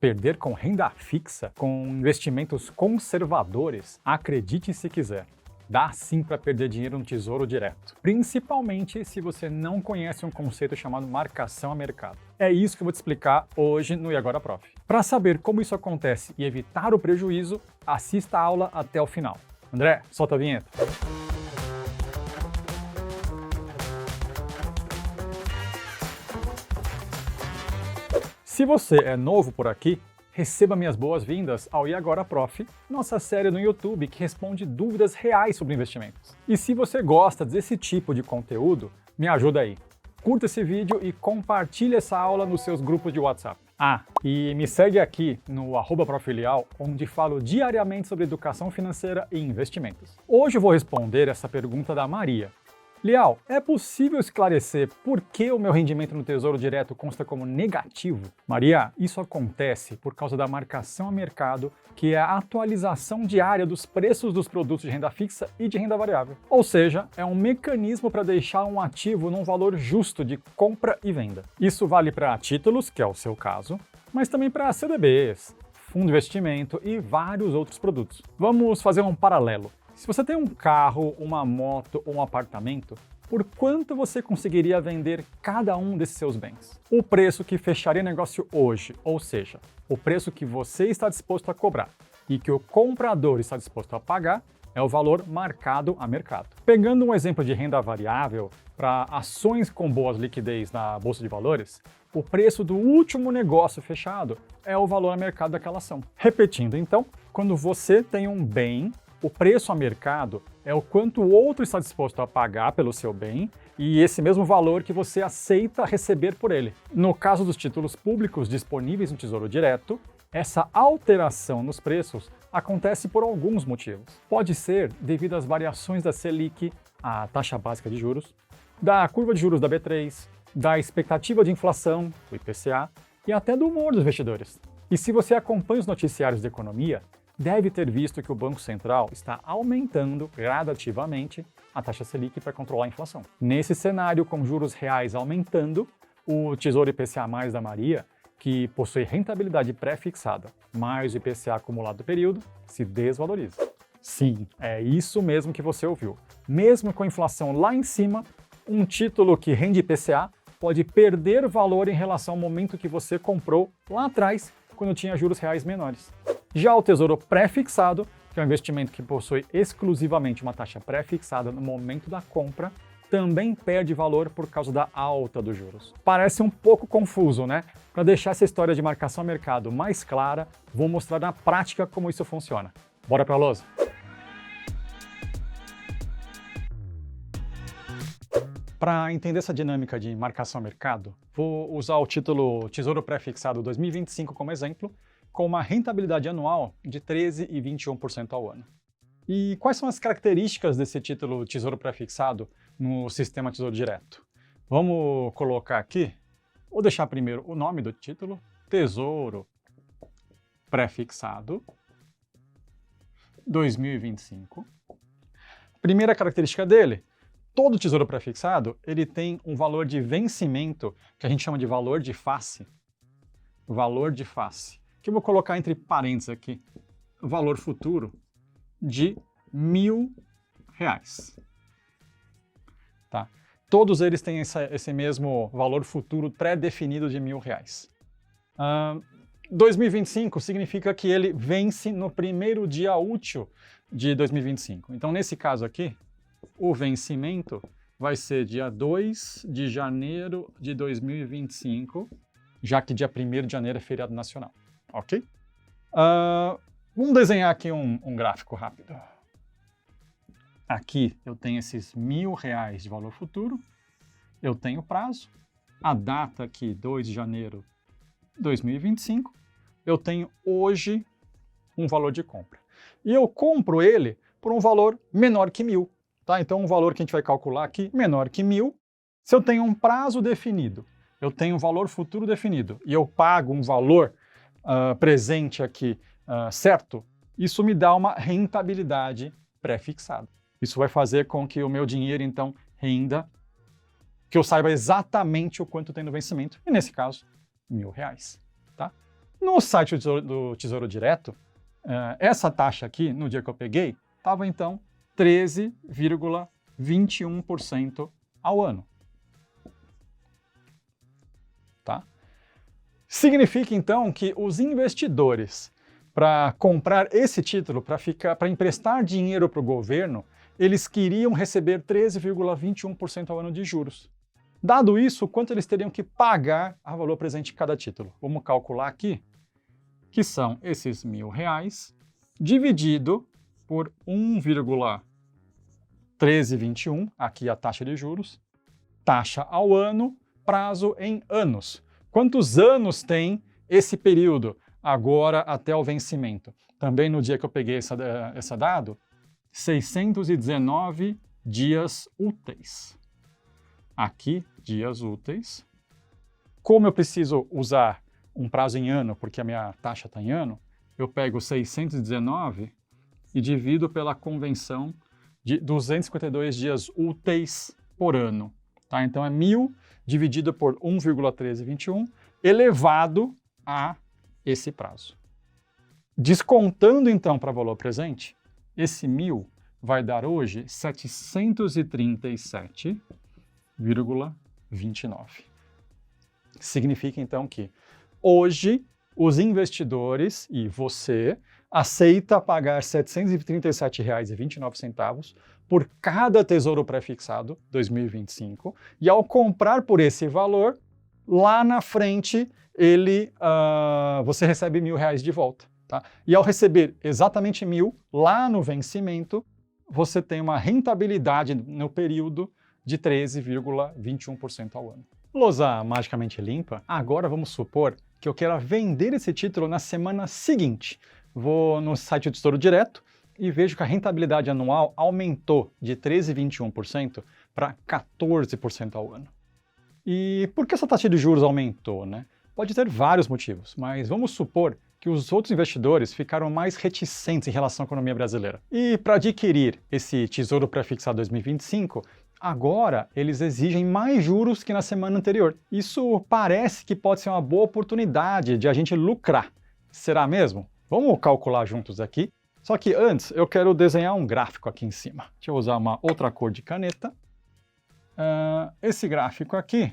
Perder com renda fixa, com investimentos conservadores? Acredite se quiser. Dá sim para perder dinheiro no Tesouro Direto, principalmente se você não conhece um conceito chamado marcação a mercado. É isso que eu vou te explicar hoje no E Agora Prof. Para saber como isso acontece e evitar o prejuízo, assista a aula até o final. André, solta a vinheta. Se você é novo por aqui, receba minhas boas-vindas ao E Agora Prof, nossa série no YouTube que responde dúvidas reais sobre investimentos. E se você gosta desse tipo de conteúdo, me ajuda aí. Curta esse vídeo e compartilhe essa aula nos seus grupos de WhatsApp. E me segue aqui no @profilial, onde falo diariamente sobre educação financeira e investimentos. Hoje eu vou responder essa pergunta da Maria. Lial, é possível esclarecer por que o meu rendimento no Tesouro Direto consta como negativo? Maria, isso acontece por causa da marcação a mercado, que é a atualização diária dos preços dos produtos de renda fixa e de renda variável. Ou seja, é um mecanismo para deixar um ativo num valor justo de compra e venda. Isso vale para títulos, que é o seu caso, mas também para CDBs, fundo de investimento e vários outros produtos. Vamos fazer um paralelo. Se você tem um carro, uma moto ou um apartamento, por quanto você conseguiria vender cada um desses seus bens? O preço que fecharia negócio hoje, ou seja, o preço que você está disposto a cobrar e que o comprador está disposto a pagar, é o valor marcado a mercado. Pegando um exemplo de renda variável para ações com boas liquidez na Bolsa de Valores, o preço do último negócio fechado é o valor a mercado daquela ação. Repetindo então, quando você tem um bem, o preço a mercado é o quanto o outro está disposto a pagar pelo seu bem e esse mesmo valor que você aceita receber por ele. No caso dos títulos públicos disponíveis no Tesouro Direto, essa alteração nos preços acontece por alguns motivos. Pode ser devido às variações da Selic, a taxa básica de juros, da curva de juros da B3, da expectativa de inflação, o IPCA, e até do humor dos investidores. E se você acompanha os noticiários de economia, deve ter visto que o Banco Central está aumentando gradativamente a taxa Selic para controlar a inflação. Nesse cenário, com juros reais aumentando, o Tesouro IPCA+ da Maria, que possui rentabilidade pré-fixada, mais o IPCA acumulado do período, se desvaloriza. Sim, é isso mesmo que você ouviu. Mesmo com a inflação lá em cima, um título que rende IPCA pode perder valor em relação ao momento que você comprou lá atrás, quando tinha juros reais menores. Já o Tesouro Pré-Fixado, que é um investimento que possui exclusivamente uma taxa pré-fixada no momento da compra, também perde valor por causa da alta dos juros. Parece um pouco confuso, né? Para deixar essa história de marcação a mercado mais clara, vou mostrar na prática como isso funciona. Bora para a lousa? Para entender essa dinâmica de marcação a mercado, vou usar o título Tesouro Pré-Fixado 2025 como exemplo, com uma rentabilidade anual de 13,21% ao ano. E quais são as características desse título Tesouro Pré-Fixado no sistema Tesouro Direto? Vamos colocar aqui, vou deixar primeiro o nome do título, Tesouro Pré-Fixado 2025. Primeira característica dele, todo Tesouro Pré-Fixado ele tem um valor de vencimento que a gente chama de valor de face. Valor de face. Que eu vou colocar entre parênteses aqui, o valor futuro de R$1.000. Tá? Todos eles têm esse mesmo valor futuro pré-definido de R$1.000. 2025 significa que ele vence no primeiro dia útil de 2025. Então, nesse caso aqui, o vencimento vai ser dia 2 de janeiro de 2025, já que dia 1º de janeiro é feriado nacional. Ok? Vamos desenhar aqui um gráfico rápido. Aqui eu tenho esses R$1.000 de valor futuro, eu tenho prazo, a data aqui, 2 de janeiro de 2025, eu tenho hoje um valor de compra. E eu compro ele por um valor menor que 1.000. Tá? Então, um valor que a gente vai calcular aqui, menor que 1.000, se eu tenho um prazo definido, eu tenho um valor futuro definido, e eu pago um valor presente aqui certo, isso me dá uma rentabilidade pré-fixada. Isso vai fazer com que o meu dinheiro, então, renda, que eu saiba exatamente o quanto tem no vencimento, e nesse caso, R$1.000. Tá? No site do Tesouro Direto, essa taxa aqui, no dia que eu peguei, estava então 13,21% ao ano. Tá? Significa então que os investidores, para comprar esse título, para emprestar dinheiro para o governo, eles queriam receber 13,21% ao ano de juros. Dado isso, quanto eles teriam que pagar a valor presente de cada título? Vamos calcular aqui, que são esses R$ 1.000 dividido por 1,1321, aqui a taxa de juros, taxa ao ano, prazo em anos. Quantos anos tem esse período, agora até o vencimento? Também no dia que eu peguei esse dado, 619 dias úteis. Aqui, dias úteis. Como eu preciso usar um prazo em ano, porque a minha taxa está em ano, eu pego 619 e divido pela convenção de 252 dias úteis por ano. Tá? Então é 1.000 dividido por 1,1321 elevado a esse prazo. Descontando então para valor presente, esse 1.000 vai dar hoje 737,29. Significa então que hoje os investidores e você aceita pagar R$ 737,29 por cada Tesouro Pré-fixado 2025 e ao comprar por esse valor, lá na frente você recebe R$ 1.000 de volta. Tá? E ao receber exatamente 1.000 lá no vencimento, você tem uma rentabilidade no período de 13,21% ao ano. Lousa magicamente limpa, agora vamos supor que eu quero vender esse título na semana seguinte. Vou no site do Tesouro Direto e vejo que a rentabilidade anual aumentou de 13,21% para 14% ao ano. E por que essa taxa de juros aumentou, né? Pode ter vários motivos, mas vamos supor que os outros investidores ficaram mais reticentes em relação à economia brasileira. E para adquirir esse Tesouro Pré-fixado 2025, agora eles exigem mais juros que na semana anterior. Isso parece que pode ser uma boa oportunidade de a gente lucrar. Será mesmo? Vamos calcular juntos aqui. Só que antes eu quero desenhar um gráfico aqui em cima. Deixa eu usar uma outra cor de caneta. Esse gráfico aqui,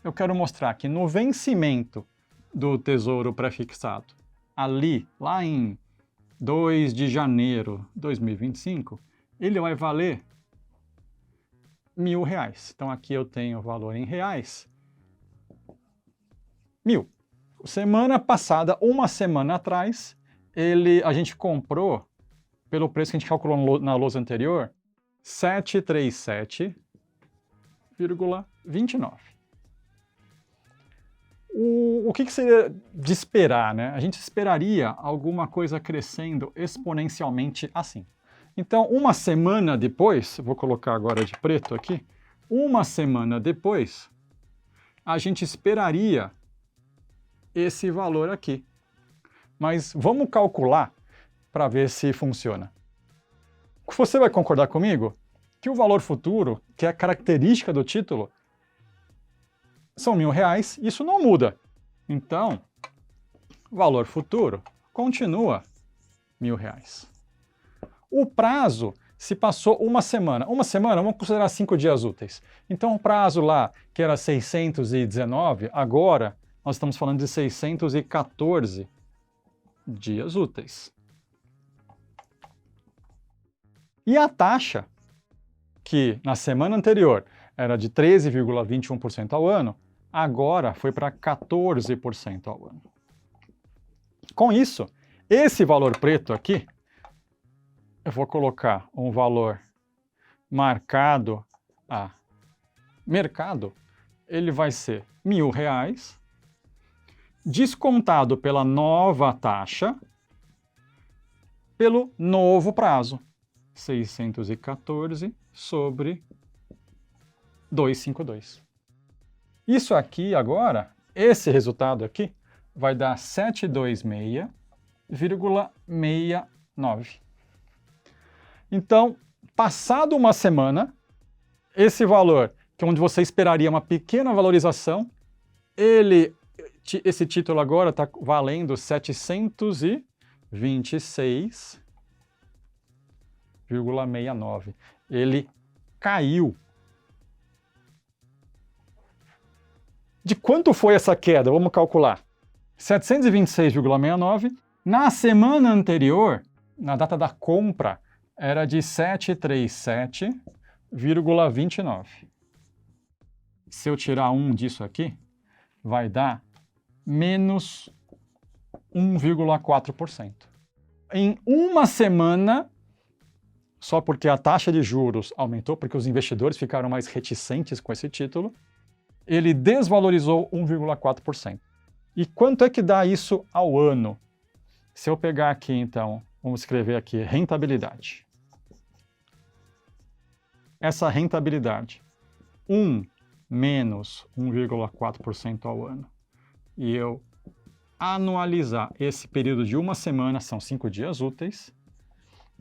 eu quero mostrar que no vencimento do Tesouro Pré-fixado, ali, lá em 2 de janeiro de 2025, ele vai valer R$ 1.000. Então aqui eu tenho o valor em reais, 1.000. Semana passada, uma semana atrás, a gente comprou, pelo preço que a gente calculou na lousa anterior, 737,29. O que seria de esperar, né? A gente esperaria alguma coisa crescendo exponencialmente assim. Então, uma semana depois, vou colocar agora de preto aqui, uma semana depois, a gente esperaria esse valor aqui. Mas vamos calcular para ver se funciona. Você vai concordar comigo que o valor futuro, que é a característica do título, são R$ 1.000, isso não muda. Então, valor futuro continua R$ 1.000. O prazo se passou uma semana. Uma semana, vamos considerar 5 dias úteis. Então, o prazo lá, que era 619, agora nós estamos falando de 614 dias úteis. E a taxa, que na semana anterior era de 13,21% ao ano, agora foi para 14% ao ano. Com isso, esse valor preto aqui, eu vou colocar um valor marcado a mercado, ele vai ser R$ 1.000, descontado pela nova taxa, pelo novo prazo, 614 sobre 252. Isso aqui agora, esse resultado aqui, vai dar 726,69. Então, passado uma semana, esse valor, que é onde você esperaria uma pequena valorização, ele esse título agora está valendo 726,69. Ele caiu. De quanto foi essa queda? Vamos calcular. 726,69. Na semana anterior, na data da compra, era de 737,29. Se eu tirar 1 disso aqui, vai dar menos 1,4%. Em uma semana, só porque a taxa de juros aumentou, porque os investidores ficaram mais reticentes com esse título, ele desvalorizou 1,4%. E quanto é que dá isso ao ano? Se eu pegar aqui, então, vamos escrever aqui, rentabilidade. Essa rentabilidade, 1 menos 1,4% ao ano, e eu anualizar esse período de uma semana, são 5 dias úteis,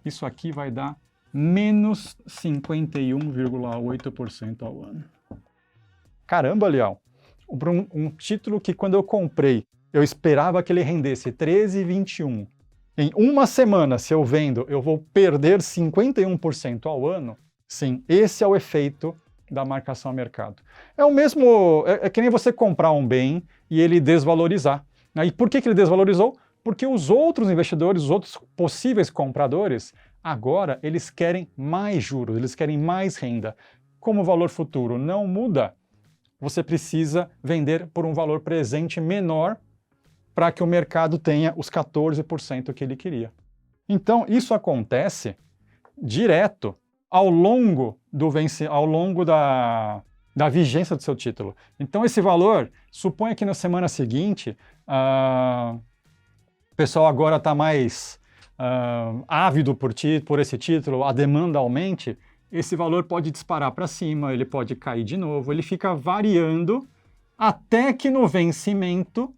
isso aqui vai dar menos 51,8% ao ano. Caramba, Leão, um título que quando eu comprei, eu esperava que ele rendesse 13,21. Em uma semana, se eu vendo, eu vou perder 51% ao ano? Sim, esse é o efeito da marcação a mercado. É o mesmo, é que nem você comprar um bem e ele desvalorizar. E por que ele desvalorizou? Porque os outros investidores, os outros possíveis compradores, agora eles querem mais juros, eles querem mais renda. Como o valor futuro não muda, você precisa vender por um valor presente menor para que o mercado tenha os 14% que ele queria. Então, isso acontece direto ao longo da vigência do seu título. Então, esse valor, suponha que na semana seguinte, o pessoal agora está mais ávido por esse título, a demanda aumente, esse valor pode disparar para cima, ele pode cair de novo, ele fica variando até que no vencimento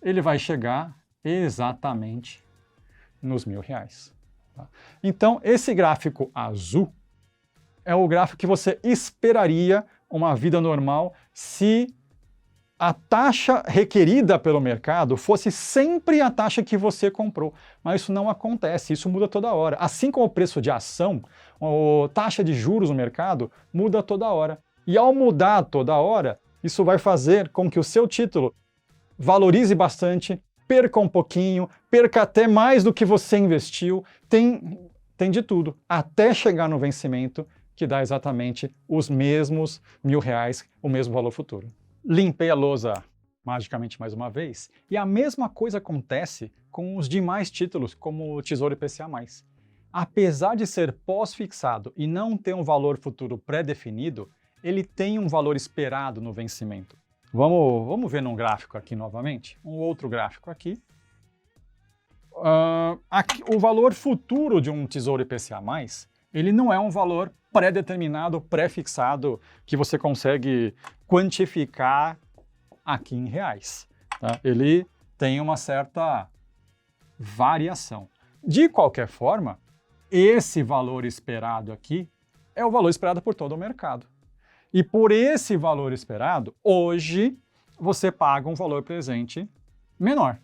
ele vai chegar exatamente nos R$1.000. Tá? Então, esse gráfico azul é o gráfico que você esperaria uma vida normal se a taxa requerida pelo mercado fosse sempre a taxa que você comprou. Mas isso não acontece, isso muda toda hora. Assim como o preço de ação, a taxa de juros no mercado muda toda hora. E ao mudar toda hora, isso vai fazer com que o seu título valorize bastante, perca um pouquinho, perca até mais do que você investiu, tem de tudo, até chegar no vencimento, que dá exatamente os mesmos R$1.000, o mesmo valor futuro. Limpei a lousa magicamente mais uma vez, e a mesma coisa acontece com os demais títulos, como o Tesouro IPCA+. Apesar de ser pós-fixado e não ter um valor futuro pré-definido, ele tem um valor esperado no vencimento. Vamos ver num gráfico aqui novamente, um outro gráfico aqui. Aqui o valor futuro de um Tesouro IPCA+, ele não é um valor pré-determinado, pré-fixado, que você consegue quantificar aqui em reais. Tá? Ele tem uma certa variação. De qualquer forma, esse valor esperado aqui é o valor esperado por todo o mercado. E por esse valor esperado, hoje, você paga um valor presente menor,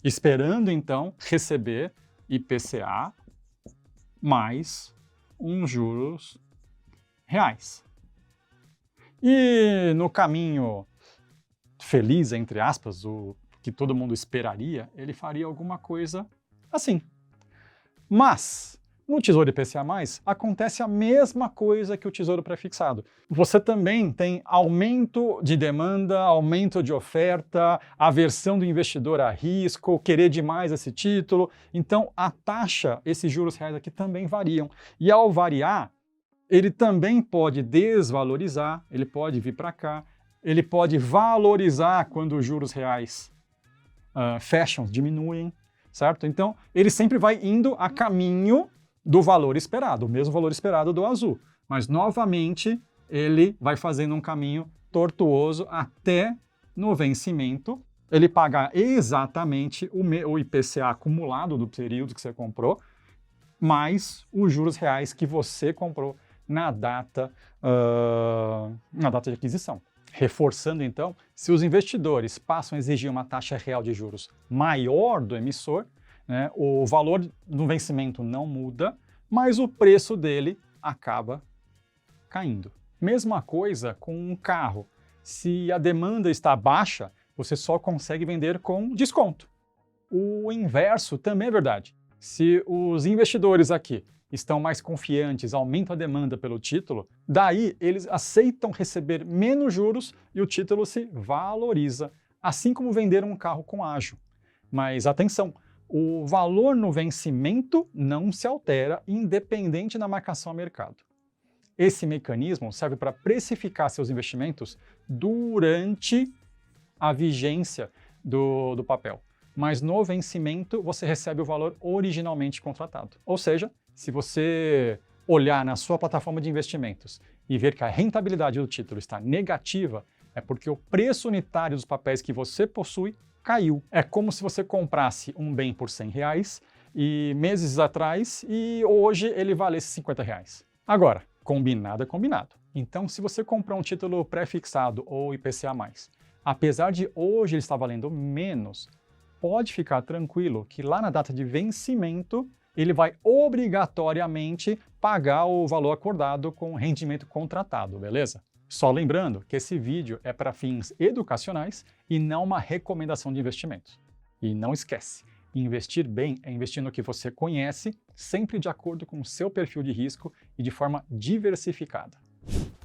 esperando, então, receber IPCA mais uns juros reais. E no caminho feliz, entre aspas, o que todo mundo esperaria, ele faria alguma coisa assim. Mas no Tesouro IPCA+, acontece a mesma coisa que o Tesouro Prefixado. Você também tem aumento de demanda, aumento de oferta, aversão do investidor a risco, querer demais esse título. Então, a taxa, esses juros reais aqui também variam. E ao variar, ele também pode desvalorizar, ele pode vir para cá, ele pode valorizar quando os juros reais fecham, diminuem, certo? Então, ele sempre vai indo a caminho do valor esperado, o mesmo valor esperado do azul. Mas, novamente, ele vai fazendo um caminho tortuoso até no vencimento ele pagar exatamente o IPCA acumulado do período que você comprou, mais os juros reais que você comprou na data de aquisição. Reforçando então, se os investidores passam a exigir uma taxa real de juros maior do emissor, né, o valor do vencimento não muda, mas o preço dele acaba caindo. Mesma coisa com um carro. Se a demanda está baixa, você só consegue vender com desconto. O inverso também é verdade. Se os investidores aqui estão mais confiantes, aumentam a demanda pelo título, daí eles aceitam receber menos juros e o título se valoriza, assim como vender um carro com ágio. Mas atenção, o valor no vencimento não se altera independente da marcação a mercado. Esse mecanismo serve para precificar seus investimentos durante a vigência do papel. Mas no vencimento você recebe o valor originalmente contratado. Ou seja, se você olhar na sua plataforma de investimentos e ver que a rentabilidade do título está negativa, é porque o preço unitário dos papéis que você possui caiu. É como se você comprasse um bem por R$100 e meses atrás e hoje ele valesse R$50. Agora, combinado é combinado. Então, se você comprar um título pré-fixado ou IPCA+, apesar de hoje ele estar valendo menos, pode ficar tranquilo que lá na data de vencimento ele vai obrigatoriamente pagar o valor acordado com o rendimento contratado, beleza? Só lembrando que esse vídeo é para fins educacionais e não uma recomendação de investimento. E não esquece, investir bem é investir no que você conhece, sempre de acordo com o seu perfil de risco e de forma diversificada.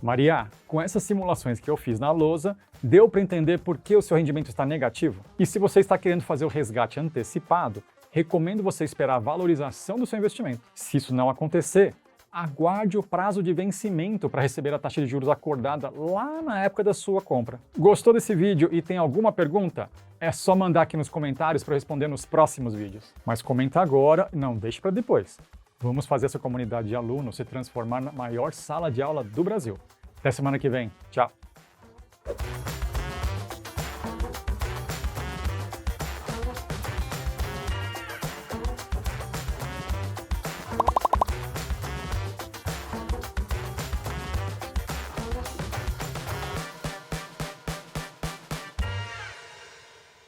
Maria, com essas simulações que eu fiz na lousa, deu para entender por que o seu rendimento está negativo? E se você está querendo fazer o resgate antecipado, recomendo você esperar a valorização do seu investimento. Se isso não acontecer, aguarde o prazo de vencimento para receber a taxa de juros acordada lá na época da sua compra. Gostou desse vídeo e tem alguma pergunta? É só mandar aqui nos comentários para eu responder nos próximos vídeos. Mas comenta agora e não deixe para depois. Vamos fazer essa comunidade de alunos se transformar na maior sala de aula do Brasil. Até semana que vem. Tchau!